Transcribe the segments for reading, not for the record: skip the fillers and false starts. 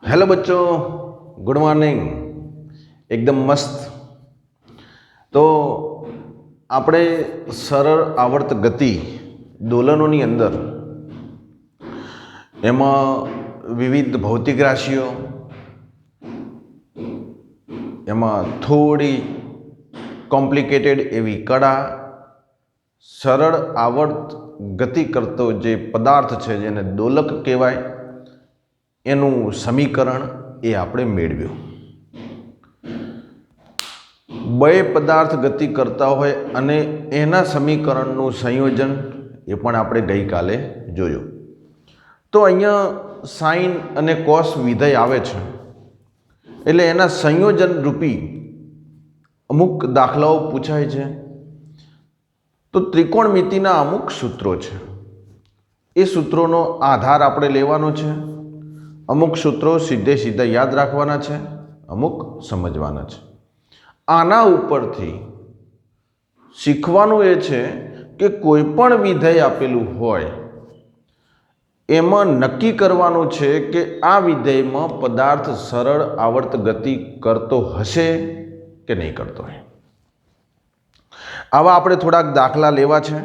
Hello बच्चों, good morning. एकदम मस्त। तो આપણે સરળ આવર્ત ગતિ દોલનોની અંદર એમાં વિવિધ ભૌતિક રાશિઓ, એમાં થોડી કોમ્પ્લિકેટેડ એવી કળા, સરળ આવર્ત ગતિ કરતો જે પદાર્થ છે જેને દોલક કહેવાય એનું સમીકરણ એ આપણે મેળવ્યું। બે પદાર્થ ગતિ કરતા હોય અને એના સમીકરણનું સંયોજન એ પણ આપણે ગઈકાલે જોયું। તો અહીંયા સાઇન અને કોસ વિધેય આવે છે એટલે એના સંયોજન રૂપી અમુક દાખલાઓ પૂછાય છે। તો ત્રિકોણમિતિના અમુક સૂત્રો છે, એ સૂત્રોનો આધાર આપણે લેવાનો છે। અમુક સૂત્રો સીધે સીધા યાદ રાખવાના છે, અમુક સમજવાના છે। આના ઉપરથી શીખવાનું એ છે કે કોઈ પણ વિધેય આપેલું હોય એમાં નક્કી કરવાનું છે કે આ વિધેયમાં પદાર્થ સરળ આવર્ત ગતિ કરતો હશે કે નહીં કરતો હોય। આવા આપણે થોડાક દાખલા લેવા છે,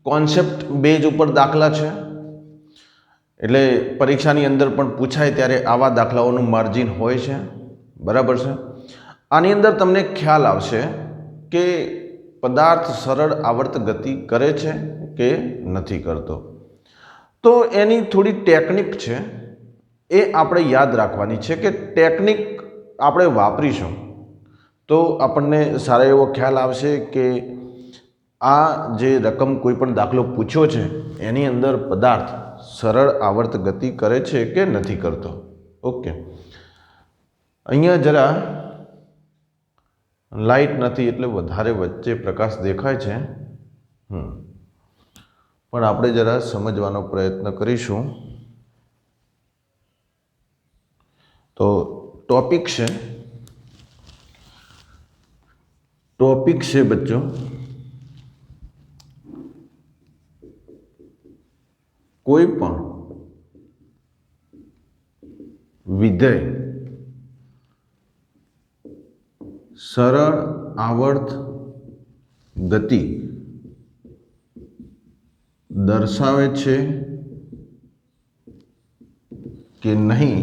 કોન્સેપ્ટ બેઝ ઉપર દાખલા છે, એટલે પરીક્ષાની અંદર પણ પૂછાય ત્યારે આવા દાખલાઓનું માર્જિન હોય છે, બરાબર છે। આની અંદર તમને ખ્યાલ આવશે કે પદાર્થ સરળ આવર્ત ગતિ કરે છે કે નથી કરતો। તો એની થોડી ટેકનિક છે એ આપણે યાદ રાખવાની છે કે ટેકનિક આપણે વાપરીશું તો આપણને સારો એવો ખ્યાલ આવશે કે આ જે રકમ કોઈ પણ દાખલો પૂછ્યો છે એની અંદર પદાર્થ સરળ આવર્ત ગતિ કરે છે કે નથી કરતો। ઓકે, અહીંયા જરા લાઇટ નથી એટલે વધારે વચ્ચે પ્રકાશ દેખાય છે, પણ આપણે જરા સમજવાનો પ્રયત્ન કરીશું। તો ટોપિક છે બચ્ચો કોઈ પણ વિધેય સરળ આવર્ત ગતિ દર્શાવે છે કે નહીં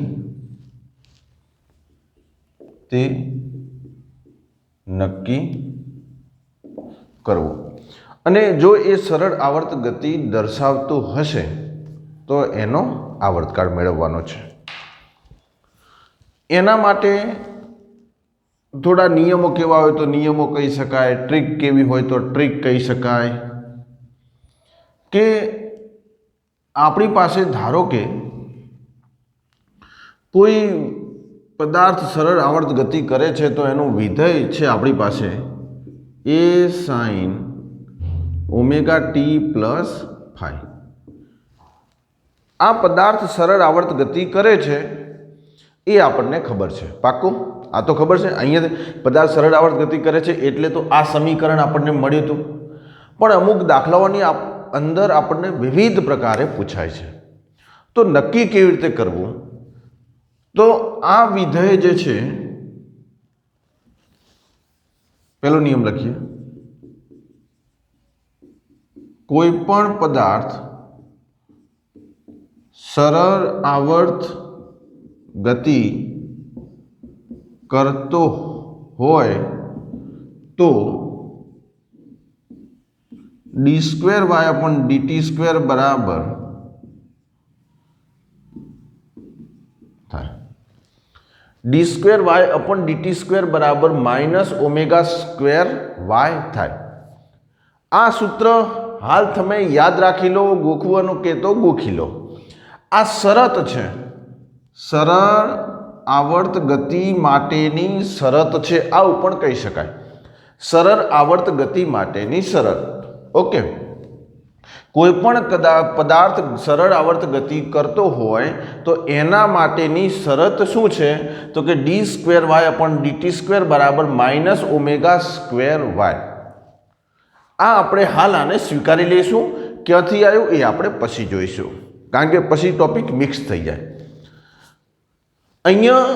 તે નક્કી કરવું। અને જો એ સરળ આવર્ત ગતિ દર્શાવતું હશે તો એનો આવર્તકાળ મેળવવાનો છે। એના માટે થોડા નિયમો કેવા હોય તો નિયમો કહી શકાય, ટ્રીક કેવી હોય તો ટ્રીક કહી શકાય। કે આપણી પાસે ધારો કે કોઈ પદાર્થ સરળ આવર્ત ગતિ કરે છે તો એનું વિધેય છે આપણી પાસે A sine omega t plus phi. આ પદાર્થ સરળ આવર્ત ગતિ કરે છે એ આપણને ખબર છે, પાક્કું? આ તો ખબર છે, અહીંયા પદાર્થ સરળ આવર્ત ગતિ કરે છે એટલે તો આ સમીકરણ આપણને મળ્યું હતું। પણ અમુક દાખલાઓની અંદર આપણને વિવિધ પ્રકારે પૂછાય છે, તો નક્કી કેવી રીતે કરવું? તો આ વિધેય જે છે, પહેલો નિયમ લખીએ, કોઈ પણ પદાર્થ સરળ આવર્ત ગતિ કરતો હોય તો D square Y upon DT square બરાબર થાય D square Y upon DT square બરાબર માઇનસ ઓમેગા સ્ક્વેર વાય થાય। આ સૂત્ર હાલ તમે યાદ રાખી લો, ગોખવાનું કે તો ગોખી લો। આ શરત છે, સરળ આવર્ત ગતિ માટેની શરત છે, આવું પણ કહી શકાય, સરળ આવર્ત ગતિ માટેની શરત। ઓકે, કોઈ પણ પદાર્થ સરળ આવર્ત ગતિ કરતો હોય તો એના માટેની શરત શું છે? તો કે D square Y upon DT square બરાબર માઇનસ ઓમેગા સ્ક્વેર વાય। આ આપણે હાલ આને સ્વીકારી લઈશું, ક્યાંથી આવ્યું એ આપણે પછી જોઈશું, કારણ કે પછી ટોપિક મિક્સ થઈ જાય। અહીંયા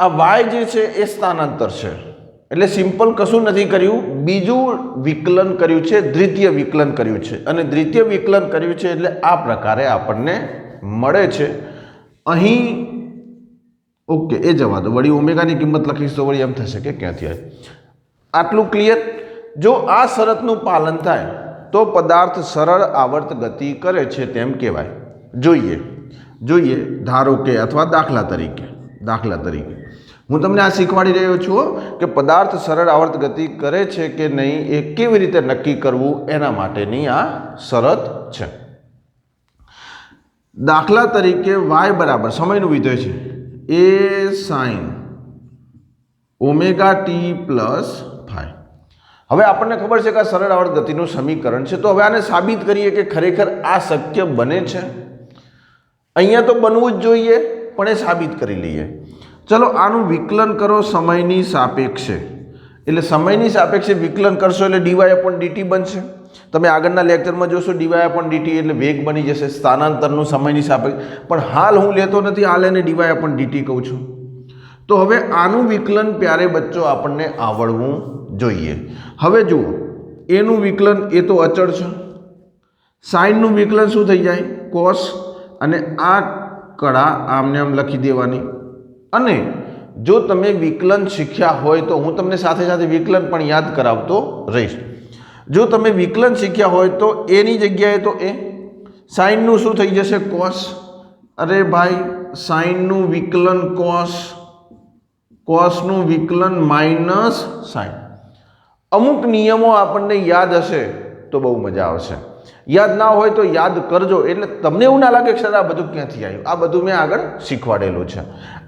આ વાય જે છે એ સ્થાનાંતર છે, એટલે સિમ્પલ કશું નથી કર્યું, બીજું વિકલન કર્યું છે, દ્વિતીય વિકલન કર્યું છે, અને દ્વિતીય વિકલન કર્યું છે એટલે આ પ્રકારે આપણને મળે છે. અહીં ઓકે એ જવા દો, વળી ઓમેગાની કિંમત લખીશ તો વળી એમ થશે કે ક્યાંથી આવી. આટલું ક્લિયર. જો આ શરતનું પાલન થાય તો પદાર્થ સરળ આવર્ત ગતિ કરે છે તેમ કહેવાય. જોઈએ ધારો કે અથવા દાખલા તરીકે હું તમને આ શીખવાડી રહ્યો છું કે પદાર્થ સરળ આવર્ત ગતિ કરે છે કે નહીં એ કેવી રીતે નક્કી કરવું એના માટેની આ શરત છે. દાખલા તરીકે y બરાબર સમયનું વિધેય છે A sine omega t plus phi. હવે આપણને ખબર છે કે આ સરળ આવર્ત ગતિનું સમીકરણ છે, તો હવે આને સાબિત કરીએ કે ખરેખર આ શક્ય બને છે. અહીંયા તો બનવું જ જોઈએ, પણ એ સાબિત કરી લઈએ. ચલો આનું વિકલન કરો સમયની સાપેક્ષે, એટલે સમયની સાપેક્ષે વિકલન કરશો એટલે ડીવાય અપોન ડીટી બનશે. તમે આગળના લેક્ચરમાં જોશો ડીવાય અપોન ડીટી એટલે વેગ બની જશે, સ્થાનાંતરનું સમયની સાપેક્ષે. પણ હાલ હું લેતો નથી, હાલ એને ડીવાય અપોન ડીટી કહું છું. તો હવે આનું વિકલન પ્યારે બચ્ચો આપણને આવડવું જોઈએ. હવે જુઓ એનું વિકલન એ તો અચળ છે, સાઇનનું વિકલન શું થઈ જાય કોસ, અને આ કળા આમને આમ લખી દેવાની. અને જો તમે વિકલન શીખ્યા હોય તો હું તમને સાથે સાથે વિકલન પણ યાદ કરાવતો રહીશ. જો તમે વિકલન શીખ્યા હોય તો એની જગ્યાએ તો એ સાઇનનું શું થઈ જશે કોસ. અરે ભાઈ સાઇનનું વિકલન કોસ, કોસનું વિકલન માઇનસ સાઇન. અમુક નિયમો આપણને યાદ હશે તો બહુ મજા આવશે, યાદ ના હોય તો યાદ કરજો, એટલે તમને એવું ના લાગે કે સર આ બધું ક્યાંથી આવ્યું. આ બધું મેં આગળ શીખવાડેલું છે.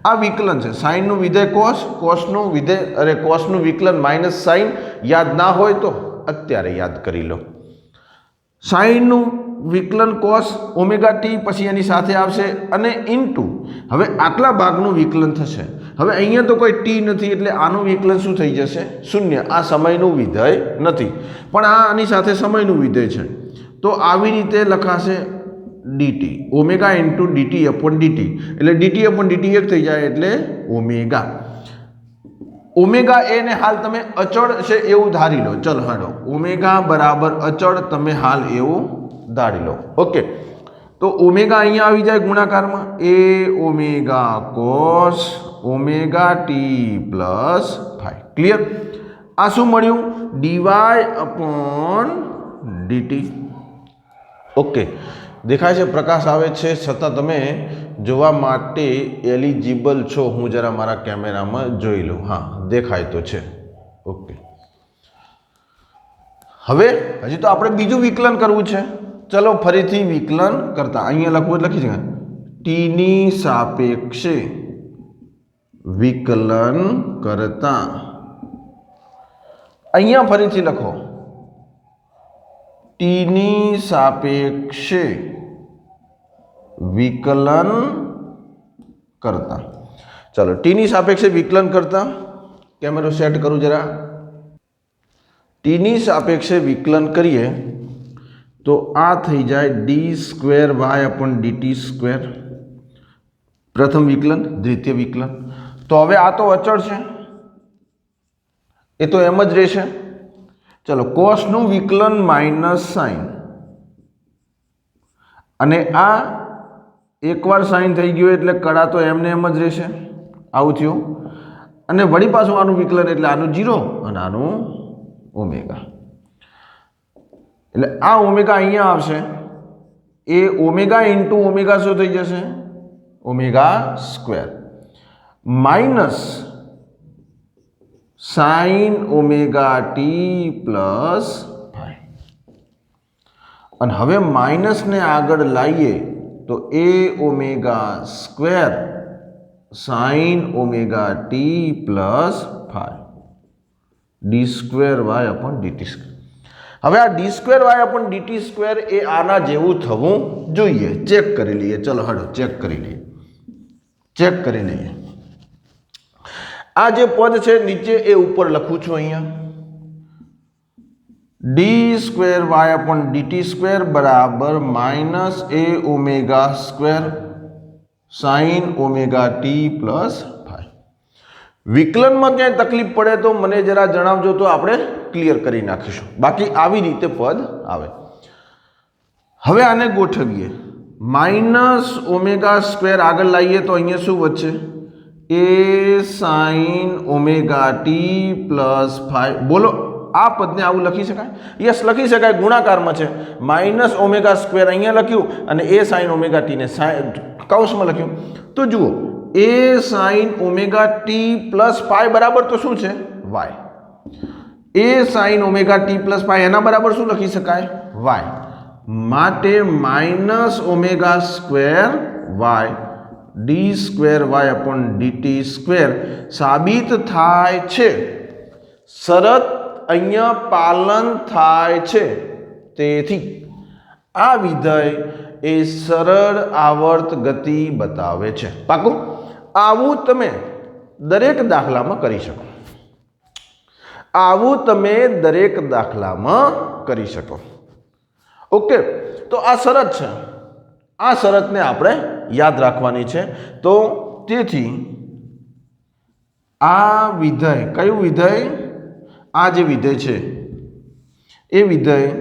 આ વિકલન છે સાઇનનું વિધેય કોસ, કોસનું વિધેય કોસનું વિકલન માઇનસ સાઇન. યાદ ના હોય તો અત્યારે યાદ કરી લો. સાઇનનું વિકલન કોસ ઓમેગા ટી, પછી એની સાથે આવશે અને ઇન્ટુ હવે આટલા ભાગનું વિકલન થશે. હવે અહીંયા તો કોઈ ટી નથી એટલે આનું વિકલન શું થઈ જશે શૂન્ય. આ સમયનું વિધેય નથી, પણ આ આની સાથે સમયનું વિધેય છે, તો આવી રીતે લખાશે DT omega into DT upon DT, એટલે ડીટી અપોન ડીટી એક થઈ જાય એટલે ઓમેગા. ઓમેગા એને હાલ તમે અચળ છે એવું ધારી લો. ચલો હાલો ઓમેગા બરાબર અચળ તમે હાલ એવું ધારી લો. ઓકે, તો ઓમેગા અહીંયા આવી જાય ગુણાકારમાં, A omega cos omega t plus phi. Clear? આ શું મળ્યું ડીવાય અપોન ડીટી. ઓકે, દેખાય છે પ્રકાશ આવે છે છતાં તમે જોવા માટે એલિજિબલ છો. હું જરા મારા કેમેરામાં જોઈ લઉં. હા દેખાય તો છે. ઓકે, હવે હજી તો આપણે બીજું વિકલન કરવું છે. ચલો ફરીથી વિકલન કરતા અહીંયા લખવું લખી છે ટીની સાપેક્ષે વિકલન કરતા. અહીંયા ફરીથી લખો ટીની સાપેક્ષે વિકલન કરતા. ચલો ટીની સાપેક્ષે વિકલન કરતા, કેમેરો સેટ કરું જરા. ટીની સાપેક્ષે વિકલન કરીએ તો આ થઈ જાય D square Y upon DT square. પ્રથમ વિકલન, દ્વિતીય વિકલન. તો હવે આ તો અચળ છે, એ તો એમ જ રહેશે. ચલો કોસનું વિકલન માઇનસ સાઇન, અને આ એકવાર સાઇન થઈ ગયું એટલે કળા તો એમને એમ જ રહેશે. આવું થયું, અને વળી પાછું આનું વિકલન એટલે આનું 0 અને આનું ઓમેગા. એટલે આ ઓમેગા અહીંયા આવશે, એ ઓમેગા ઇન્ટુ ઓમેગા શું થઈ જશે omega square minus sine omega t plus phi. અને હવે માઇનસને આગળ લાવીએ તો A omega square sine omega t plus phi d square Y upon DT square. હવે આ d square Y upon DT square એ આના જેવું થવું જોઈએ. ચેક કરી લઈએ. ચલો હડો ચેક કરી લઈએ. આ જે પદ છે નીચે એ ઉપર લખું છું અહીંયા d square Y upon DT square બરાબર minus A omega square sin omega t plus phi. વિકલનમાં ક્યાંય તકલીફ પડે તો મને જરા જણાવજો, તો આપણે ક્લિયર કરી નાખીશું. બાકી આવી રીતે પદ આવે. હવે આને ગોઠવીએ. માઇનસ ઓમેગા સ્ક્વેર આગળ લાવીએ તો અહીંયા શું વધશે? A sine omega t plus phi. બોલો, આ પદને આવું લખી શકાય? યસ, લખી શકાય. ગુણાકારમાં છે. માઇનસ ઓમેગા સ્ક્વેર અહીંયા લખ્યું અને એ સાઇન ઓમેગા ટીને કૌંસમાં લખ્યું. તો જુઓ, A sine omega t plus pi બરાબર તો શું છે? Y. A sine omega t plus pi એના બરાબર શું લખી શકાય? વાય. માટે minus omega square y d square Y upon DT square સાબિત થાય છે. શરત અહીંયા પાલન થાય છે. તેથી આ વિધેય એ સરળ આવર્ત ગતિ બતાવે છે. પાકું? આવું તમે દરેક દાખલામાં કરી શકો. આવું તમે દરેક દાખલામાં કરી શકો. ઓકે, તો આ શરત છે. આ શરતને આપણે યાદ રાખવાની છે. તો તેથી આ વિધેય, કયું વિધેય? આ જે વિધેય છે એ વિધેય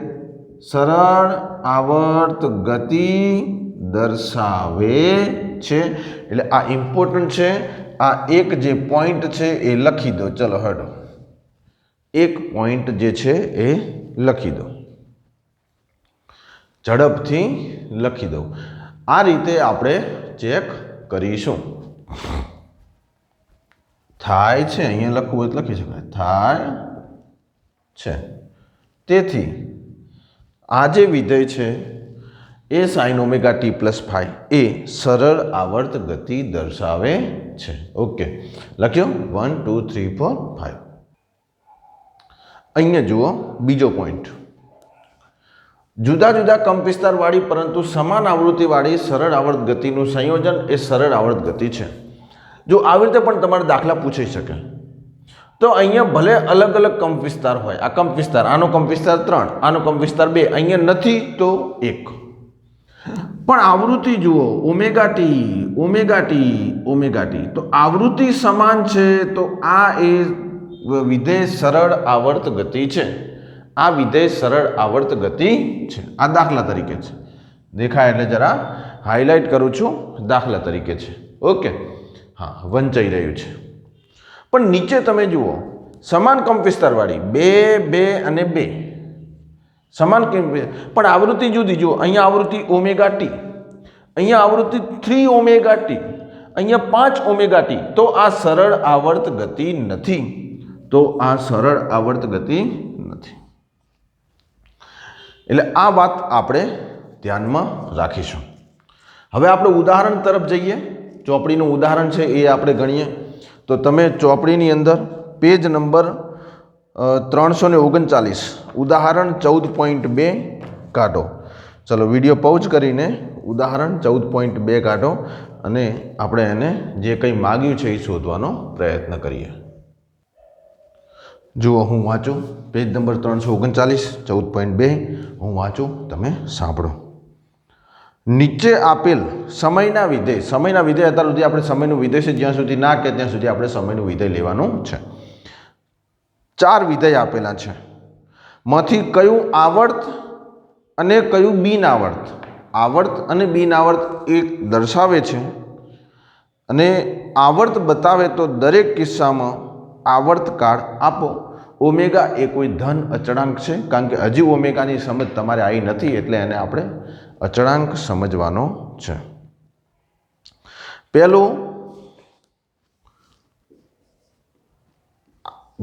સરળ આવર્ત ગતિ દર્શાવે છે. એટલે આ ઇમ્પોર્ટન્ટ છે. આ એક જે પોઈન્ટ છે એ લખી દો. ચલો હટો, એક પોઈન્ટ જે છે એ લખી દો, ઝડપથી લખી દો. આ રીતે આપણે ચેક કરીશું. થાય છે, અહીંયા લખવું હોય તો લખી શકાય, થાય છે. તેથી આ જે વિધેય છે A sine omega t plus phi એ સરળ આવર્ત ગતિ દર્શાવે છે. ઓકે, લખ્યો 1 2 3 4 5. અહીંયા જુઓ બીજો પોઈન્ટ. જુદા જુદા કંપવિસ્તારવાળી પરંતુ સમાન આવૃત્તિવાળી સરળ આવર્ત ગતિનું સંયોજન એ સરળ આવર્ત ગતિ છે. જો આવી રીતે પણ તમારે દાખલા પૂછાઈ શકે. તો અહીંયા ભલે અલગ અલગ કંપવિસ્તાર હોય. આ કંપવિસ્તાર, આનો કંપવિસ્તાર 3, આનો કંપવિસ્તાર 2, અહીંયા નથી તો 1, પણ આવૃત્તિ જુઓ omega T omega T omega t. તો આવૃત્તિ સમાન છે. તો આ એ વિધેય સરળ આવર્ત ગતિ છે. આ વિધેય સરળ આવર્ત ગતિ છે. આ દાખલા તરીકે છે. દેખાય એટલે જરા હાઇલાઇટ કરું છું. દાખલા તરીકે છે. ઓકે, હા, વંચાઈ રહ્યું છે. પણ નીચે તમે જુઓ, સમાન કંપવિસ્તારવાળી 2 2 અને 2 સમાન પણ આવૃત્તિ જુદી. જુઓ, અહીંયા આવૃત્તિ ઓમેગા ટી, અહીંયા આવૃત્તિ 3 ઓમેગા ટી, અહીંયા 5 ઓમેગા ટી. તો આ સરળ આવર્ત ગતિ નથી. તો આ સરળ આવર્ત ગતિ નથી. એટલે આ વાત આપણે ધ્યાનમાં રાખીશું. હવે આપણે ઉદાહરણ તરફ જઈએ. ચોપડીનું ઉદાહરણ છે એ આપણે ગણીએ. તો તમે ચોપડીની અંદર પેજ નંબર 339 ઉદાહરણ 14.2 કાઢો. ચલો, વિડીયો પૌઝ કરીને ઉદાહરણ 14.2 કાઢો અને આપણે એને જે કંઈ માગ્યું છે એ શોધવાનો પ્રયત્ન કરીએ. જુઓ, હું વાંચું. પેજ નંબર 339 14.2 હું વાંચું, તમે સાંભળો. નીચે આપેલ સમયના વિધેય, સમયના વિધેય અત્યાર સુધી આપણે સમયનું વિધેય છે જ્યાં સુધી ના કે ત્યાં સુધી આપણે સમયનું વિધેય લેવાનું છે. 4 વિધેય આપેલા છે. માંથી કયું આવર્ત અને કયું બિન આવર્ત, આવર્ત અને બિન આવર્ત એ દર્શાવે છે. અને આવર્ત બતાવે તો દરેક કિસ્સામાં આવર્તકાળ આપો. ઓમેગા એ કોઈ ધન અચળાંક છે, કારણ કે હજી ઓમેગાની સમજ તમારે આવી નથી, એટલે એને આપણે અચળાંક સમજવાનો છે. પહેલું,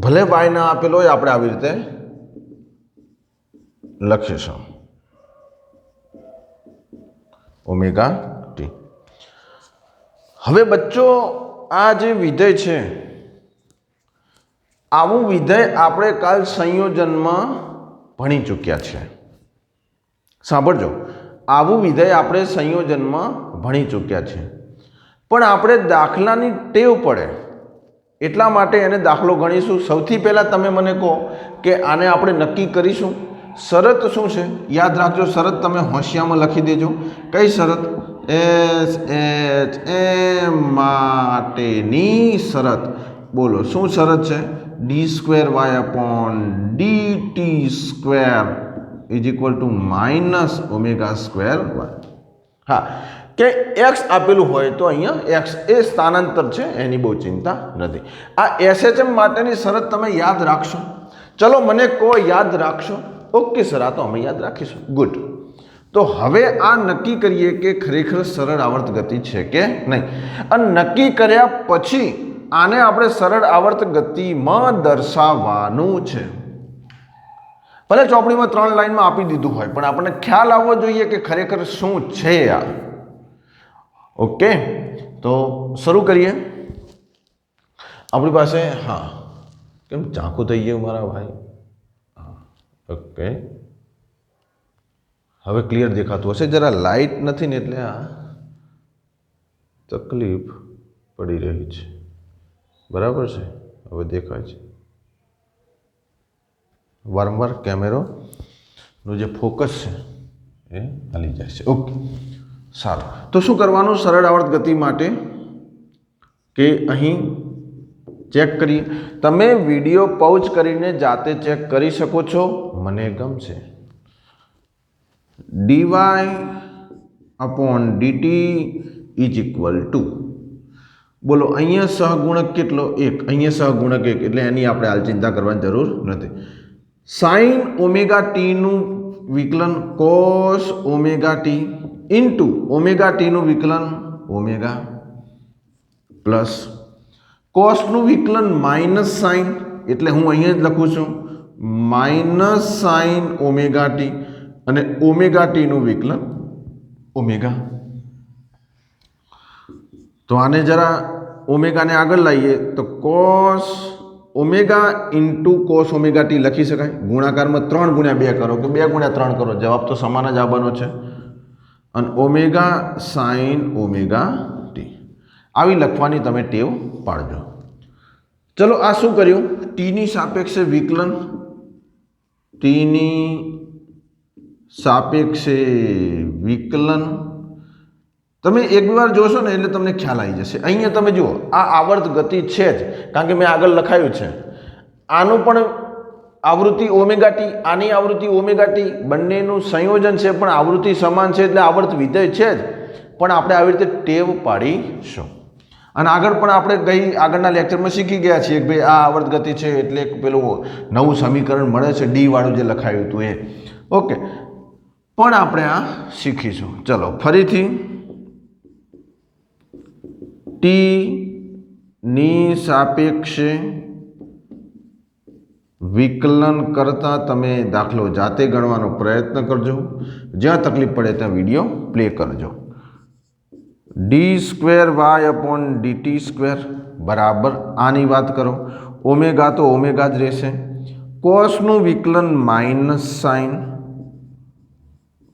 ભલે વાય ના આપેલો હોય, આપણે આવી રીતે લખીશું ઓમેગા ટી. હવે બચ્ચો, આ જે વિધેય છે, આવું વિધેય આપણે કાલ સંયોજનમાં ભણી ચૂક્યા છે. સાંભળજો, આવું વિધેય આપણે સંયોજનમાં ભણી ચૂક્યા છે. પણ આપણે દાખલાની ટેવ પડે એટલા માટે એને દાખલો ગણીશું. સૌથી પહેલાં તમે મને કહો કે આને આપણે નક્કી કરીશું. શરત શું છે? યાદ રાખજો, શરત તમે હોશિયામાં લખી દેજો. કઈ શરત? એસ એચ એમ માટેની શરત બોલો શું શરત છે? D square Y upon D T square is equal to minus omega square Y. હા કે એક્સ આપેલું હોય તો અહીંયા એક્સ એ સ્થાનાંતર છે, એની બહુ ચિંતા નથી. આ એસએચએમ માટેની શરત તમે યાદ રાખશો. ચલો મને કહો યાદ રાખશો? ઓકે સર, આ તો અમે યાદ રાખીશું. ગુડ. તો હવે આ નક્કી કરીએ કે ખરેખર સરળ આવર્ત ગતિ છે કે નહીં. અને નક્કી કર્યા પછી આને આપણે સરળ આવર્ત ગતિમાં દર્શાવવાનું છે. ભલે ચોપડીમાં 3 લાઈનમાં આપી દીધું હોય, પણ આપણને ખ્યાલ આવવો જોઈએ કે ખરેખર શું છે આ. ઓકે, તો શરૂ કરીએ. આપણી પાસે હા કેમ ચાકુ થઈ ગયું મારા ભાઈ? ઓકે, હવે ક્લિયર દેખાતું હશે. જરા લાઇટ નથી ને એટલે આ તકલીફ પડી રહી છે. બરાબર છે, હવે દેખાય છે. વારંવાર કેમેરોનું જે ફોકસ છે એ હાલી જાય છે. ઓકે, સારું. તો શું કરવાનું સરળ આવર્ત ગતિ માટે કે અહીં ચેક કરીએ. તમે વિડીયો પોઝ કરીને જાતે ચેક કરી શકો છો, મને ગમશે. DY upon DT is equal to બોલો અહીંયા સહગુણક કેટલો? 1. અહીંયા સહગુણક 1 એટલે એની આપણે હાલ ચિંતા કરવાની જરૂર નથી. સાઇન ઓમેગા ટીનું વિકલન cos omega t into omega ટીનું વિકલન ઓમેગા પ્લસ કોસનું વિકલન માઇનસ સાઇન એટલે હું અહીંયા જ લખું છું માઇનસ સાઇન ઓમેગા ટી અને ઓમેગા ટીનું વિકલન ઓમેગા. તો આને જરા ઓમેગાને આગળ લાવીએ તો cos omega into cos omega T લખી શકાય. ગુણાકારમાં 3 ગુણ્યા 2 કરો કે 2 ગુણ્યા 3 કરો, જવાબ તો સમાન જ આવવાનો છે. અને ઓમેગા સાઇન ઓમેગા ટી આવી લખવાની તમે ટેવ પાડજો. ચલો આ શું કર્યું? ટીની સાપેક્ષે વિકલન, ટીની સાપેક્ષે વિકલન તમે એક વાર જોશો ને એટલે તમને ખ્યાલ આવી જશે. અહીંયા તમે જુઓ આ આવર્ત ગતિ છે જ, કારણ કે મેં આગળ લખાયું છે. આનું પણ આવૃત્તિ ઓમેગા ટી, આની આવૃત્તિ ઓમેગા ટી, બંનેનું સંયોજન છે પણ આવૃત્તિ સમાન છે એટલે આવર્ત વિધેય છે જ. પણ આપણે આવી રીતે ટેવ પાડીશું. અને આગળ પણ આપણે આગળના લેક્ચરમાં શીખી ગયા છીએ કે ભાઈ આ આવર્ત ગતિ છે એટલે પેલું નવું સમીકરણ મળે છે ડી વાળું જે લખાયું હતું એ. ઓકે, પણ આપણે આ શીખીશું. ચલો ફરીથી ટી ની સાપેક્ષે વિકલન કરતા તમે દાખલો જાતે ગણવાનો પ્રયત્ન કરજો. જ્યાં તકલીફ પડે ત્યાં વિડીયો પ્લે કરજો. D square Y upon DT square બરાબર આની વાત કરો. ઓમેગા તો ઓમેગા જ રહેશે. કોસનું વિકલન માઇનસ સાઇન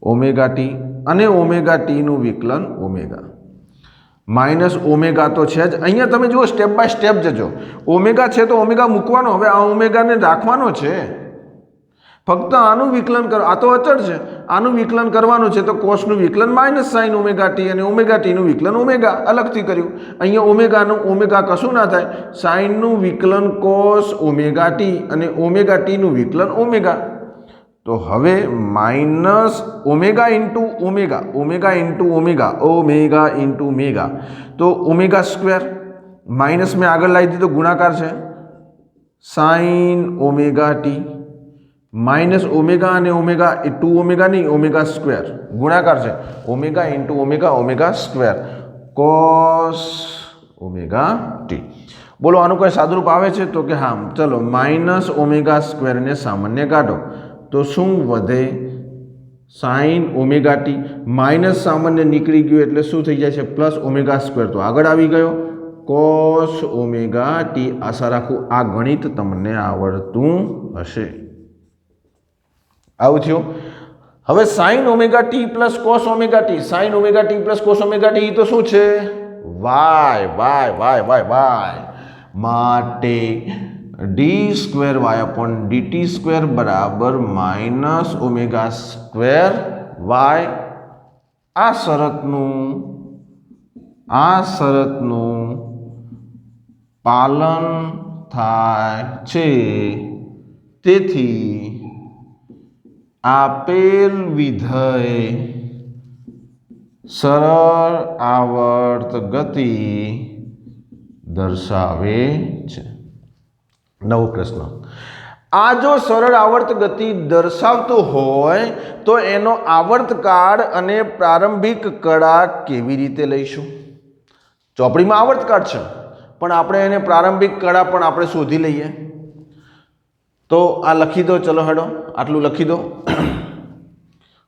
ઓમેગા ટી અને ઓમેગા ટીનું વિકલન ઓમેગા. માઇનસ ઓમેગા તો છે જ. અહીંયા તમે જુઓ સ્ટેપ બાય સ્ટેપ જજો. ઓમેગા છે તો ઓમેગા મૂકવાનો, હવે આ ઓમેગાને રાખવાનો છે. ફક્ત આનું વિકલન કરો, આ તો અચળ છે, આનું વિકલન કરવાનું છે. તો કોસનું વિકલન માઇનસ સાઇન ઓમેગા ટી અને ઓમેગા ટીનું વિકલન ઓમેગા અલગથી કર્યું. અહીંયા ઓમેગાનું ઓમેગા કશું ના થાય. સાઇનનું વિકલન કોસ ઓમેગા ટી અને ઓમેગા ટીનું વિકલન ઓમેગા. તો હવે minus omega into omega, omega into omega, omega into mega, તો ઓમેગા સ્ક્વેર. માઇનસ મેં આગળ લાવી દીધો ગુણાકાર છે. Sign omega T minus omega અને ઓમેગા એ 2 ઓમેગા નહીં, ઓમેગા સ્ક્વેર ગુણાકાર છે. Omega into omega, omega square cos omega T. બોલો આનું કોઈ સાદુરૂપ આવે છે? તો કે હા. ચલો માઇનસ ઓમેગા સ્ક્વેરને સામાન્ય કાઢો તો શું વધે? Sign omega T. માઇનસ સામાન્ય નીકળી ગયું એટલે શું થઈ જાય છે? પ્લસ ઓમેગા સ્ક્વેર તો આગળ આવી ગયો કોસ ઓમેગા ટી. આશા રાખું આ ગણિત તમને આવડતું હશે. આવું થયું. હવે sine omega t plus cos omega t, sine omega t plus cos omega t તો શું છે? Y y y y y માટે d square Y upon DT square બરાબર માઇનસ ઓમેગા સ્ક્વેર વાય આ શરતનું પાલન થાય છે, તેથી આપેલ વિધેય સરળ આવર્ત ગતિ દર્શાવે છે. નવો પ્રશ્ન, આ જો સરળ આવર્ત ગતિ દર્શાવતું હોય તો એનો આવર્તકાળ અને પ્રારંભિક કળા કેવી રીતે લઈશું? ચોપડીમાં આવર્તકાળ છે પણ આપણે એને પ્રારંભિક કળા પણ આપણે શોધી લઈએ. તો આ લખી દો, ચલો હેડો આટલું લખી દો.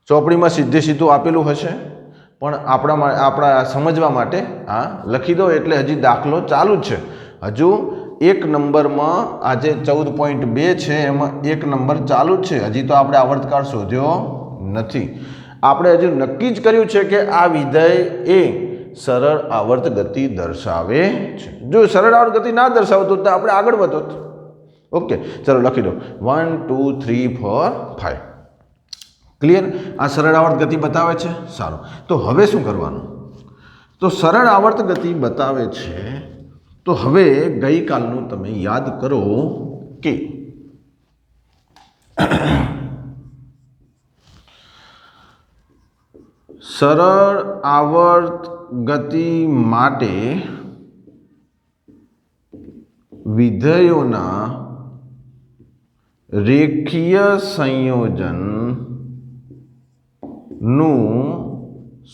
ચોપડીમાં સીધે સીધું આપેલું હશે પણ આપણા સમજવા માટે આ લખી દો. એટલે હજી દાખલો ચાલુ જ છે. હજુ એક નંબરમાં આજે 14.2 છે, એમાં એક નંબર ચાલુ જ છે. હજી તો આપણે આવર્તકાળ શોધ્યો નથી. આપણે હજુ નક્કી જ કર્યું છે કે આ વિધેય એ સરળ આવર્ત ગતિ દર્શાવે છે. જો સરળ આવર્ત ગતિ ના દર્શાવતું તો આપણે આગળ વધો. ઓકે, ચલો લખી દો 1 2 3 4 5. ક્લિયર? આ સરળ આવર્ત ગતિ બતાવે છે. સારું, તો હવે શું કરવાનું? તો સરળ આવર્ત ગતિ બતાવે છે તો હવે ગઈકાલનું તમે યાદ કરો કે સરળ આવર્ત ગતિ માટે વિધેયોના રેખીય સંયોજનનું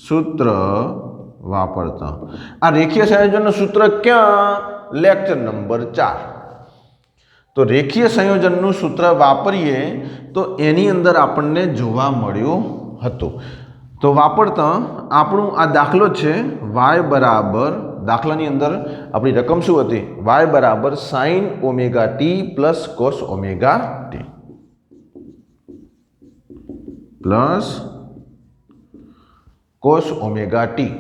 સૂત્ર વાપરતા. આ રેખીય સંયોજનનું સૂત્ર ક્યાં? Lecture number 4. તો રેખીય સંયોજનનું સૂત્ર વાપરીએ તો એની અંદર આપણને જોવા મળ્યું હતું. તો વાપરતા આપણું આ દાખલો છે y બરાબર, દાખલાની અંદર આપણી રકમ શું હતી? y બરાબર sin omega t plus cos omega t plus cos omega T.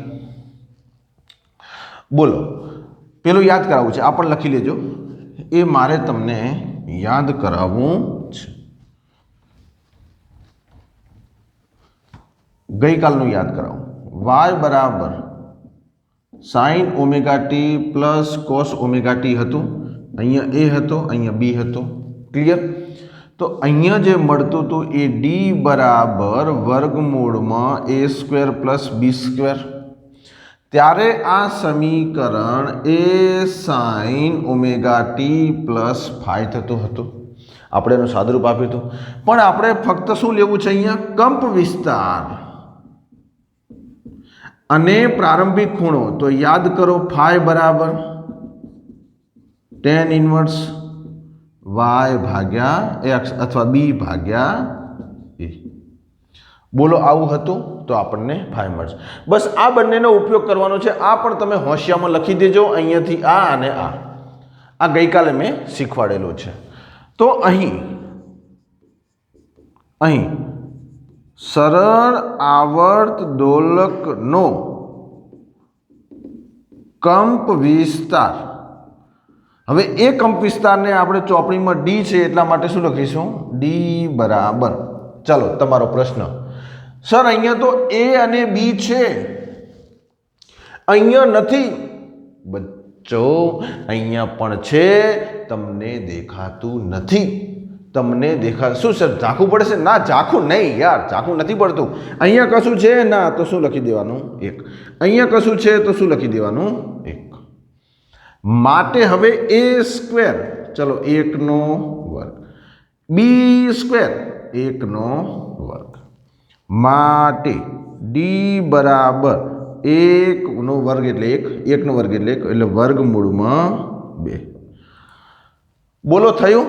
બોલો, પેલું યાદ કરાવવું છે, આ પણ લખી લેજો. એ મારે તમને યાદ કરાવવું છે. ગઈકાલનું યાદ કરાવું. y બરાબર sign omega t plus cos omega T હતું. અહીંયા એ હતો, અહીંયા બી હતો. ક્લિયર? તો અહીંયા જે મળતું હતું એ ડી બરાબર વર્ગમૂળમાં a square plus B square. ત્યારે આ સમીકરણ A sine omega t plus phi થતું હતું. આપણે એનું સાદુરૂપ આપ્યું હતું. પણ આપણે ફક્ત શું લેવું છે અહીંયા? કંપ વિસ્તાર અને પ્રારંભિક ખૂણો. તો યાદ કરો, ફાઈ બરાબર tan ઇન્વર્સ y ભાગ્યા x અથવા b ભાગ્યા a. બોલો, આવું હતું તો આપણને ફાઈ મળશે. બસ આ બંનેનો ઉપયોગ કરવાનો છે. આ પણ તમે હોશિયામાં લખી દેજો, અહીંયાથી આ અને આ ગઈકાલે મેં શીખવાડેલું છે. તો અહીં સરળ આવર્ત દોલકનો કંપ વિસ્તાર. હવે એ કંપ વિસ્તારને આપણે ચોપડીમાં ડી છે એટલા માટે શું લખીશું? ડી બરાબર. ચાલો, તમારો પ્રશ્ન. સર અહીંયા તો એ અને બી છે, અહીંયા નથી. બચ્ચો, અહીંયા પણ છે, તમને દેખાતું નથી. તમને દેખા શું સર ઝાંખું પડે છે? ના, ઝાંખું નહીં યાર, ઝાંખું નથી પડતું. અહીંયા કશું છે ના, તો શું લખી દેવાનું? 1. અહીંયા કશું છે તો શું લખી દેવાનું? 1. માટે હવે a સ્ક્વેર, ચલો 1 નો વર્ગ, બી સ્ક્વેર 1 નો વર્ગ, માટે ડી બરાબર 1 નો વર્ગ એટલે 1, 1 નો વર્ગ એટલે 1, એટલે વર્ગમૂળમાં 2. બોલો, થયું?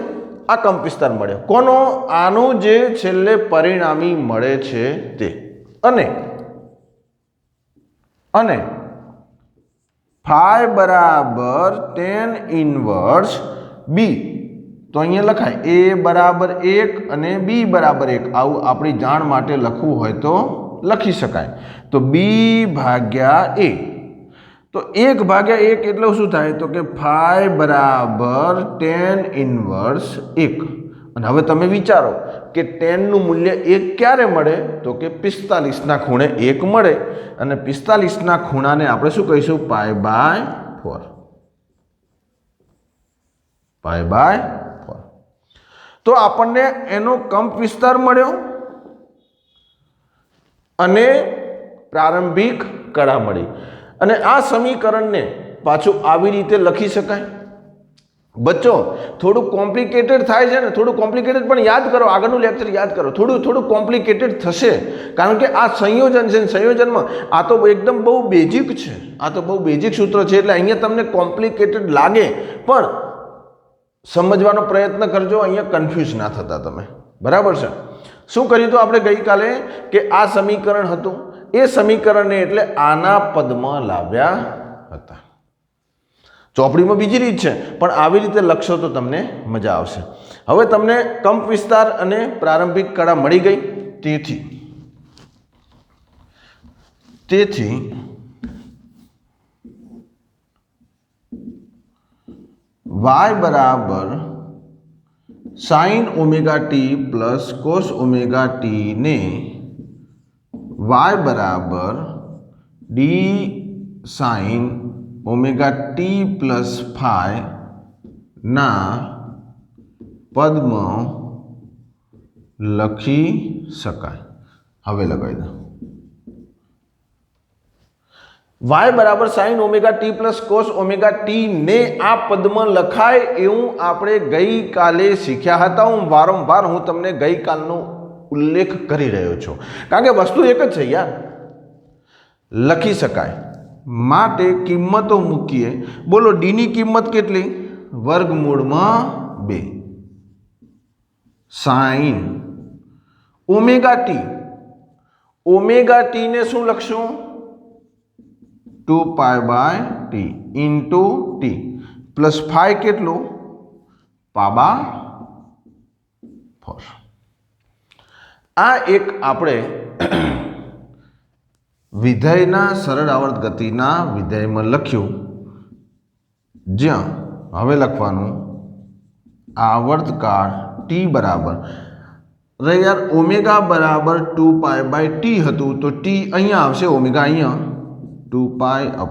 આ કંપ વિસ્તાર મળ્યો. કોનો? આનું જે છેલ્લે પરિણામી મળે છે તે. અને ફાઈ બરાબર tan ઇન્વર્સ બી. તો અહીંયા લખાય a બરાબર 1 અને b બરાબર 1. આવું આપણી જાણ માટે લખવું હોય તો લખી શકાય. તો b ભાગ્યા a. તો 1 ભાગ્યા 1 એટલે શું થાય? તો કે ફાઈ બરાબર tan ઇન્વર્સ 1 અને હવે તમે વિચારો કે ટેનનું મૂલ્ય 1 ક્યારે મળે? તો કે 45ના ખૂણે 1 મળે, અને 45ના ખૂણાને આપણે શું કહીશું? π/4. π/4. તો આપણને એનો કંપ વિસ્તાર મળ્યો અને પ્રારંભિક કળા મળી. અને આ સમીકરણને પાછું આવી રીતે લખી શકાય. બચ્ચો થોડું કોમ્પ્લિકેટેડ થાય છે ને, થોડું કોમ્પ્લિકેટેડ પણ યાદ કરો, આગળનું લેક્ચર યાદ કરો. થોડું કોમ્પ્લિકેટેડ થશે કારણ કે આ સંયોજન છે. સંયોજનમાં આ તો એકદમ બહુ બેઝિક છે, આ તો બહુ બેઝિક સૂત્ર છે, એટલે અહીંયા તમને કોમ્પ્લિકેટેડ લાગે પણ સમજવાનો પ્રયત્ન કરજો, અહીંયા કન્ફ્યુઝ ના થતા તમે. બરાબર છે? શું કર્યું હતું આપણે ગઈકાલે? કે આ સમીકરણ હતું, એ સમીકરણને એટલે આના પદમાં લાવ્યા હતા. ચોપડીમાં બીજી રીત છે, પણ આવી રીતે લખશો તો તમને મજા આવશે. હવે તમને કંપ વિસ્તાર અને પ્રારંભિક કળા મળી ગઈ. તેથી y બરાબર sin ωt plus cos ωt ને y બરાબર d sin ωt plus phi ના પદમાં લખી શકાય. હવે લગાવી દો. y બરાબર sin ωt plus cos ωt ને આ પદમાં લખાય એવું આપણે ગઈકાલે શીખ્યા હતા. હું તમને ગઈકાલનો ઉલ્લેખ કરી રહ્યો છું કારણ કે વસ્તુ એક જ છે યાર. લખી શકાય માટે કિંમતો મૂકીએ. બોલો d ની કિંમત કેટલી? વર્ગમૂળમાં 2 sin ωt ને શું લખશું? 2π/t into t plus phi કેટલું? π/4. આ એક આપણે વિધેયના સરળ આવર્ત ગતિના વિધેયમાં લખ્યું, જ્યાં હવે લખવાનું આવર્તકાળ t બરાબર યાર ઓમેગા બરાબર 2π/t હતું, તો t અહીંયા આવશે, ઓમેગા અહીંયા 2π/ω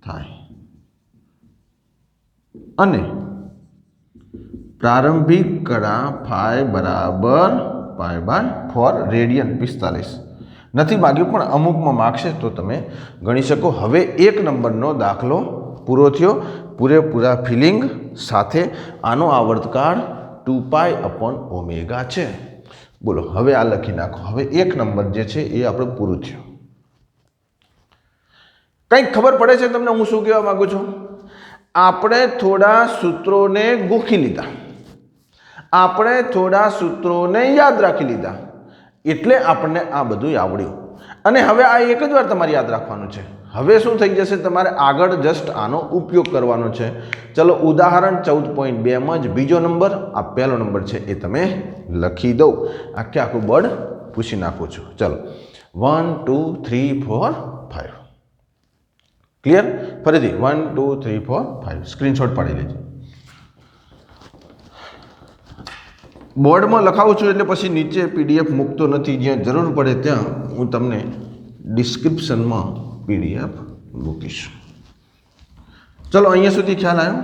થાય. અને પ્રારંભિક કળા phi બરાબર π/4 રેડિયન 45 નથી માગ્યું પણ અમુકમાં માગશે તો તમે ગણી શકો. હવે 1 નંબરનો દાખલો પૂરો થયો પૂરેપૂરા ફિલિંગ સાથે. આનો આવર્તકાળ 2π/ω છે. બોલો હવે આ લખી નાખો. હવે 1 નંબર જે છે એ આપણે પૂરું થયું. કંઈક ખબર પડે છે તમને હું શું કહેવા માંગુ છું? આપણે થોડા સૂત્રોને ગોખી લીધા, આપણે થોડા સૂત્રોને યાદ રાખી લીધા, એટલે આપણને આ બધું આવડ્યું. અને હવે આ એક જ વાર તમારે યાદ રાખવાનું છે. હવે શું થઈ જશે? તમારે આગળ જસ્ટ આનો ઉપયોગ કરવાનો છે. ચલો ઉદાહરણ 14.2 જ બીજો નંબર, આ પહેલો નંબર છે એ તમે લખી દો. આખું બોર્ડ પૂછી નાખું છું. ચલો 1 2 3 4 5. ક્લિયર? ફરીથી 1 2 3 4 5 સ્ક્રીનશોટ પાડી લેજો. બોર્ડમાં લખાવું છું એટલે પછી નીચે PDF મૂકતો નથી. જ્યાં જરૂર પડે ત્યાં હું તમને ડિસ્ક્રિપ્શનમાં PDF મૂકીશ. ચલો અહીંયા સુધી ખ્યાલ આવ્યો?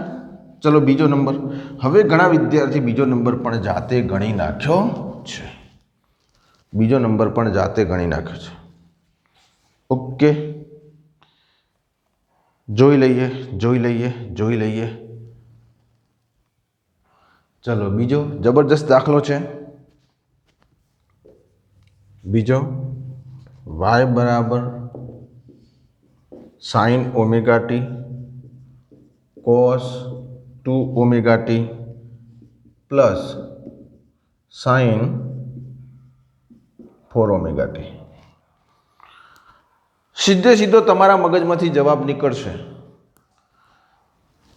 ચલો બીજો નંબર. હવે ઘણા વિદ્યાર્થી બીજો નંબર પણ જાતે ગણી નાખ્યો છે. બીજો નંબર પણ જાતે ગણી નાખ્યો છે. ઓકે, જોઈ લઈએ. ચલો બીજો જબરદસ્ત દાખલો છે. બીજો y બરાબર sin ωt cos 2ωt plus sin 4ωt. સીધો તમારા મગજમાંથી જવાબ નીકળશે,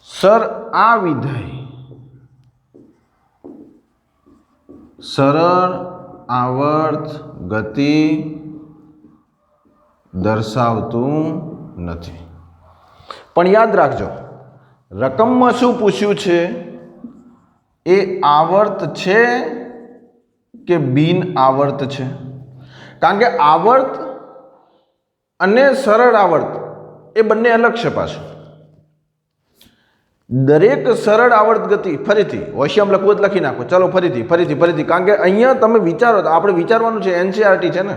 સર આ વિધેય સરળ આવર્ત ગતિ દર્શાવતું નથી. પણ યાદ રાખજો, રકમમાં શું પૂછ્યું છે? એ આવર્ત છે કે બિન આવર્ત છે? કારણ કે આવર્ત અને સરળ આવર્ત એ બંને અલગ છે પાછું. દરેક સરળ આવર્ત ગતિ, ફરીથી હોશિયામ લખવું જ લખી નાખો, ચલો ફરીથી, કારણ કે અહીંયા તમે વિચારો તો આપણે વિચારવાનું છે, એનસીઆરટી છે ને.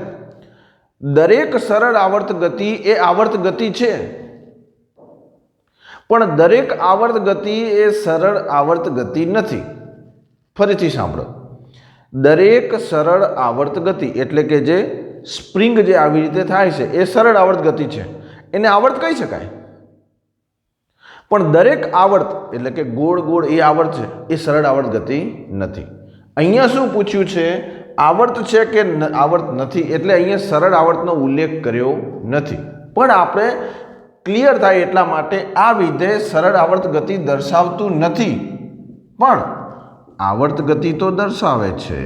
દરેક સરળ આવર્ત ગતિ એ આવર્ત ગતિ છે, પણ દરેક આવર્ત ગતિ એ સરળ આવર્ત ગતિ નથી. ફરીથી સાંભળો, દરેક સરળ આવર્ત ગતિ એટલે કે જે સ્પ્રિંગ જે આવી રીતે થાય છે એ સરળ આવર્ત ગતિ છે, એને આવર્ત કહી શકાય. પણ દરેક આવર્ત એટલે કે ગોળ ગોળ એ આવર્ત છે, એ સરળ આવર્ત ગતિ નથી. અહીંયા શું પૂછ્યું છે? આવર્ત છે કે આવર્ત નથી, એટલે અહીંયા સરળ આવર્તનો ઉલ્લેખ કર્યો નથી. પણ આપણે ક્લિયર થાય એટલા માટે આ વિધેય સરળ આવર્ત ગતિ દર્શાવતું નથી, પણ આવર્ત ગતિ તો દર્શાવે છે.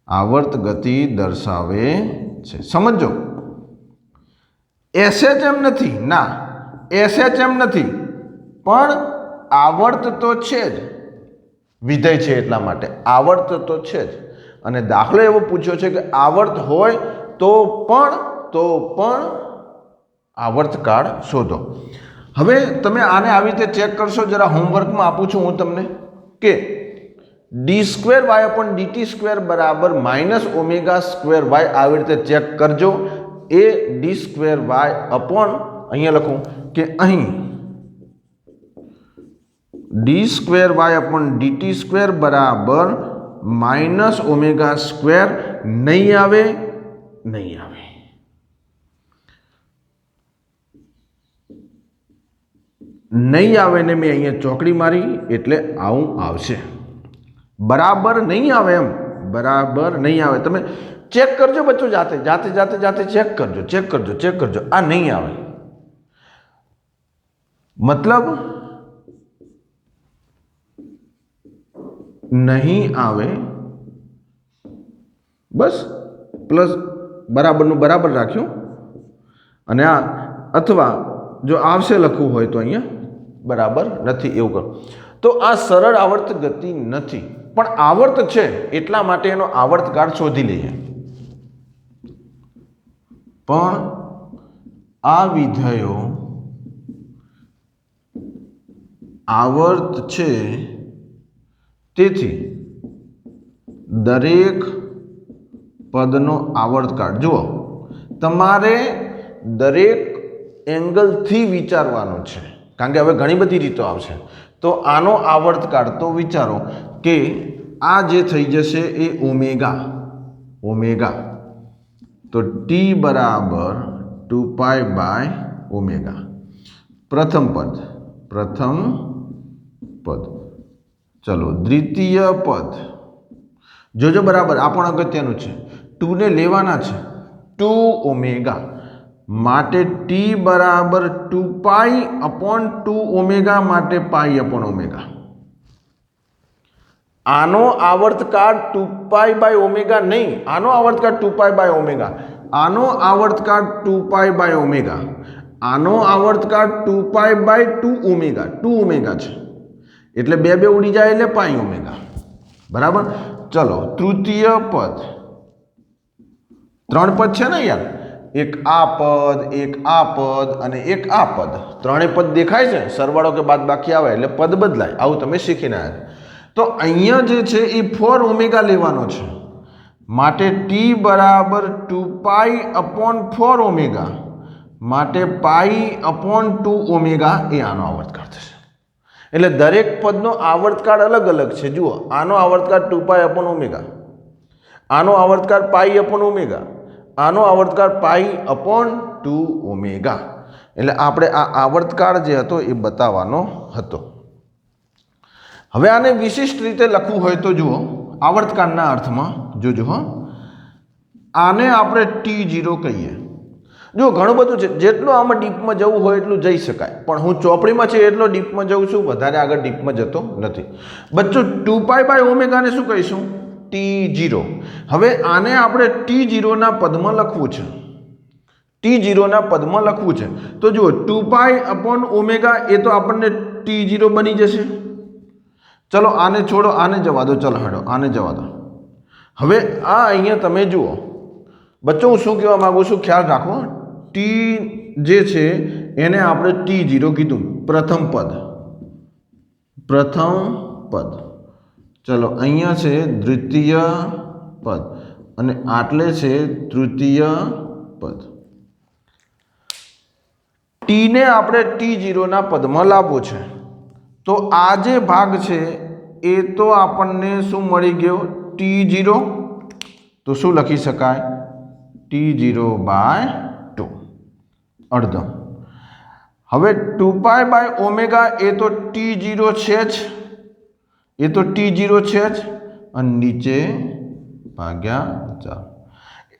આવર્ત ગતિ દર્શાવે છે, સમજો. એસએચએમ નથી, ના એસએચએમ નથી, પણ આવર્ત તો છે જ. વિધેય છે એટલા માટે આવર્ત તો છે જ. અને દાખલો એવો પૂછ્યો છે કે આવર્ત હોય તો પણ આવર્તકાળ શોધો. હવે તમે આને આવી રીતે ચેક કરશો, જરા હોમવર્કમાં આપું છું હું તમને, કે d2y/dt² બરાબર -ω² આવી રીતે ચેક કરજો. એ d2y અપોન, અહીંયા લખું કે અહીં d2y/dt² બરાબર -ω² નહીં આવે ને મેં અહીંયા ચોકડી મારી એટલે આવું આવશે. બરાબર નહીં આવે, એમ બરાબર નહીં આવે. તમે ચેક કરજો બચ્ચો, જાતે ચેક કરજો. આ નહીં આવે, મતલબ નહીં આવે, બસ પ્લસ બરાબરનું બરાબર રાખ્યું. અને આ અથવા જો આવશે લખવું હોય તો અહીંયા બરાબર નથી એવું કરો. તો આ સરળ આવર્ત ગતિ નથી, પણ આવર્ત છે એટલા માટે એનો આવર્તકાળ શોધી લઈએ. પણ આ વિધેયો આવર્ત છે, તેથી દરેક પદનો આવર્તકાળ જુઓ. તમારે દરેક એંગલથી વિચારવાનું છે, કારણ કે હવે ઘણી બધી રીતો આવશે. તો આનો આવર્તકાળ તો વિચારો કે આ જે થઈ જશે એ ઓમેગા, તો t બરાબર 2π/ω. પ્રથમ પદ. ચલો દ્વિતીય પદ જોજો બરાબર, આ પણ અગત્યનું છે. 2 ને લેવાના છે, 2ω માટે t બરાબર 2π/2ω માટે π/ω. આનો આવર્તકાળ 2π/ω નહીં, આનો આવર્તકાળ 2π/ω, આનો આવર્તકાળ 2π/ω, આનો આવર્તકાળ 2π/2ω છે. એટલે બે ઉડી જાય એટલે π/ω. બરાબર. ચલો તૃતીય પદ, 3 પદ છે ને યાર, એક આ પદ, એક આ પદ અને એક આ પદ. ત્રણેય પદ દેખાય છે, સરવાળો કે બાદબાકી આવે એટલે પદ બદલાય. આવું તમે શીખીને આવ્યા. તો અહીંયા જે છે એ 4ω લેવાનો છે, માટે t બરાબર 2π/4ω માટે π/2ω એ આનો આવર્તકાળ થશે. એટલે દરેક પદનો આવર્તકાળ અલગ અલગ છે. જુઓ, આનો આવર્તકાળ 2π/ω, આનો આવર્તકાળ π/ω, આનો આવર્તકાળ π/2ω. એટલે આપણે આ આવર્તકાળ જે હતો એ બતાવવાનો હતો. હવે આને વિશિષ્ટ રીતે લખવું હોય તો જુઓ, આવર્તકાળના અર્થમાં જોજો. આને આપણે t0 કહીએ. જો ઘણું બધું છે, જેટલું આમાં ડીપમાં જવું હોય એટલું જઈ શકાય, પણ હું ચોપડીમાં છે એટલો ડીપમાં જઉં છું, વધારે આગળ ડીપમાં જતો નથી. બચ્ચો 2π/ω ને શું કહીશું? t0. હવે આને આપણે t0ના પદમાં લખવું છે, t0ના પદમાં લખવું છે. તો જુઓ 2π/ω એ તો આપણને t0 બની જશે. चलो आने छोड़ो, आने जवा दो, चलो हेडो आने जवा दो। हवे आ अहींया तमे जुओ बच्चों, हूँ शुं कहेवा मांगु छुं, ख्याल राखो। टी जे छे एने आपणे T0 कीधुं, प्रथम पद, प्रथम पद। चलो अहींया छे द्वितीय पद अने आटले छे तृतीय पद। टी ने आपणे T0 ना पदमां लाववो छे, तो आ जे भाग छे ए तो आपणने शुं मळी गयो, T0। तो शुं लखी शकाय, T0/2 अर्ध। हवे 2π/ω ए तो T0 छे ज, ए तो T0 छे ज, अने नीचे भाग्या 4।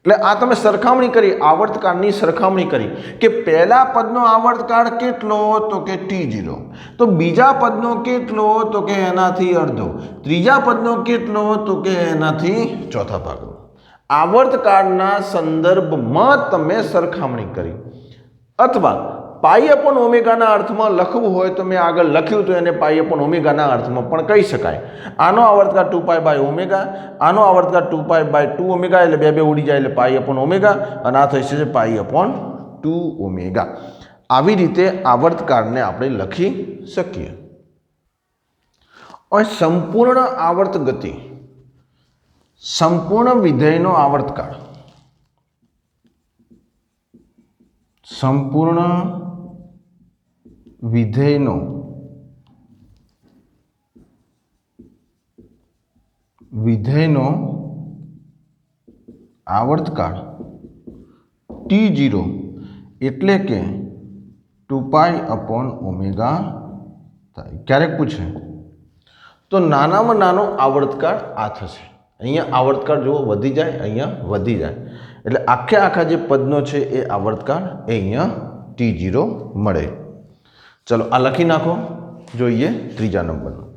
એટલે આ તમે સરખામણી કરી, આવર્તકાળની સરખામણી કરી કે પહેલા પદનો આવર્તકાળ કેટલો, તો કે T0, તો બીજા પદનો કેટલો, તો કે એનાથી અડધો, ત્રીજા પદનો કેટલો, તો કે એનાથી ચોથા ભાગનો। આવર્તકાળના સંદર્ભમાં તમે સરખામણી કરી। અથવા π/ω અર્થમાં લખવું હોય તો મેં આગળ લખ્યું તો એને π/ω અર્થમાં પણ કહી શકાય। આનો આવર્તકાળ 2π/ω, આનો આવર્તકાળ 2π/2ω, એટલે બે ઉડી જાય એટલે π/ω, અને આ થશે π/2ω। આવી રીતે આવર્તકાળને આપણે લખી શકીએ। હવે સંપૂર્ણ આવર્ત ગતિ, સંપૂર્ણ વિધેયનો આવર્તકાળ, સંપૂર્ણ વિધેયનો આવર્તકાળ T0 એટલે કે 2π/ω થાય। ક્યારેક પૂછે તો નાનામાં નાનો આવર્તકાળ આ થશે। અહીંયા આવર્તકાળ જુઓ વધી જાય, અહીંયા વધી જાય, એટલે આખે આખા જે પદનો છે એ આવર્તકાળ એ અહીંયા T0 મળે। ચલો આ લખી નાખો। જોઈએ ત્રીજા નંબરનું।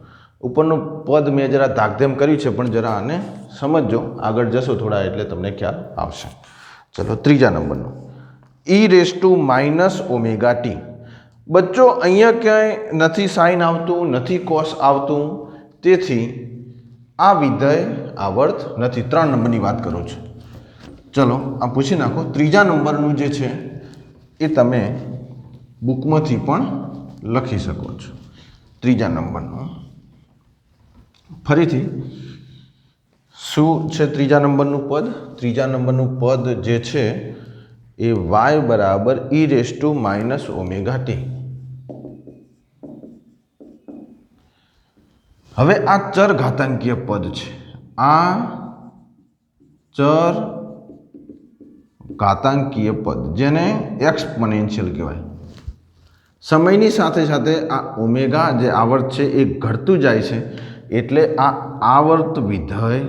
ઉપરનું પદ મેં જરા ધાકધેમ કર્યું છે, પણ જરા આને સમજો, આગળ જશો થોડા એટલે તમને ખ્યાલ આવશે। ચલો ત્રીજા નંબરનું e⁻ બચ્ચો અહીંયા ક્યાંય નથી સાઇન આવતું, નથી કોસ આવતું, તેથી આ વિધેય આવર્ત નથી। 3 નંબરની વાત કરું છું। ચલો આ પૂછી નાખો। ત્રીજા નંબરનું જે છે એ તમે બુકમાંથી પણ લખી શકો છો। ત્રીજા નંબરનું ફરીથી શું છે? ત્રીજા નંબરનું પદ, ત્રીજા નંબરનું પદ જે છે એ y = e⁻ω⁻t। હવે આ ચર ઘાતાંકીય પદ છે, આ ચર ઘાતાંકીય પદ જેને એક્સપોનેન્શિયલ કહેવાય। સમયની સાથે સાથે આ ઓમેગા જે આવર્ત છે એ ઘટતું જાય છે, એટલે આ આવર્ત વિધેય,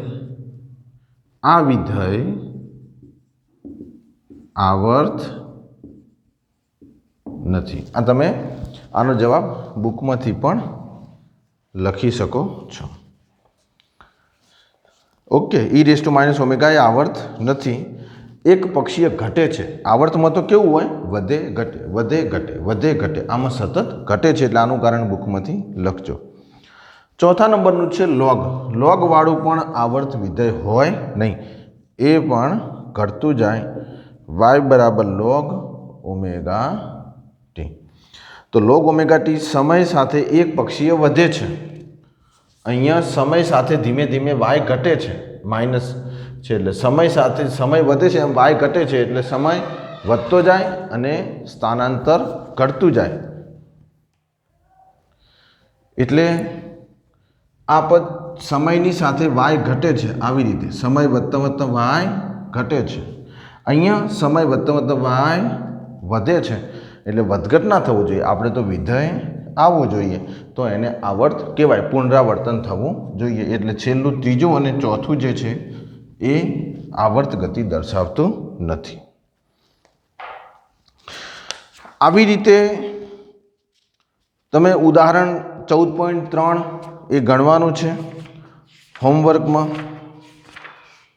આ વિધેય આવર્ત નથી। આ તમે આનો જવાબ બુકમાંથી પણ લખી શકો છો। ઓકે, e⁻ω એ આવર્ત નથી। એક પક્ષીય ઘટે છે, આવર્તમાં તો કેવું હોય, વધે ઘટે, વધે ઘટે, વધે ઘટે, આમાં સતત ઘટે છે, એટલે આનું કારણ બુકમાંથી લખજો। ચોથા નંબરનું છે લોગ। લોગવાળું પણ આવર્ત વિધેય હોય નહીં, એ પણ ઘટતું જાય, y = log⁡ωt। તો log⁡ωt સમય સાથે એક પક્ષીય વધે છે, અહીંયા સમય સાથે ધીમે ધીમે y ઘટે છે, માઇનસ છે, એટલે સમય સાથે સમય વધે છે એમ y ઘટે છે, એટલે સમય વધતો જાય અને સ્થાનાંતર ઘટતું જાય, એટલે આ પદ સમયની સાથે y ઘટે છે। આવી રીતે સમય વધતા વધતા y ઘટે છે, અહીંયા સમય વધતા વધતા y વધે છે, એટલે વધઘટ ના થવું જોઈએ, આપણે તો વિધેય આવવું જોઈએ, તો એને આવર્ત કહેવાય, પુનરાવર્તન થવું જોઈએ। એટલે છેલ્લું ત્રીજું અને ચોથું જે છે એ આવર્ત ગતિ દર્શાવતું નથી। આવી રીતે તમે ઉદાહરણ 14.3 એ ગણવાનું છે હોમવર્કમાં।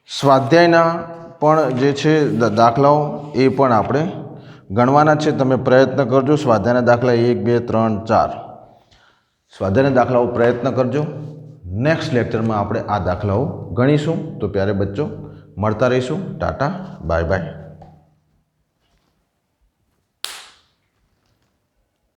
સ્વાધ્યાયના પણ જે છે દાખલાઓ એ પણ આપણે ગણવાના છે। તમે પ્રયત્ન કરજો, સ્વાધ્યાયના દાખલા 1, 2, 3, 4 સ્વાધ્યાયના દાખલાઓ પ્રયત્ન કરજો। નેક્સ્ટ લેક્ચરમાં આપણે આ દાખલાઓ ગણીશું. તો પ્યારે બચ્ચો મળતા રહીશું. Tata bye bye.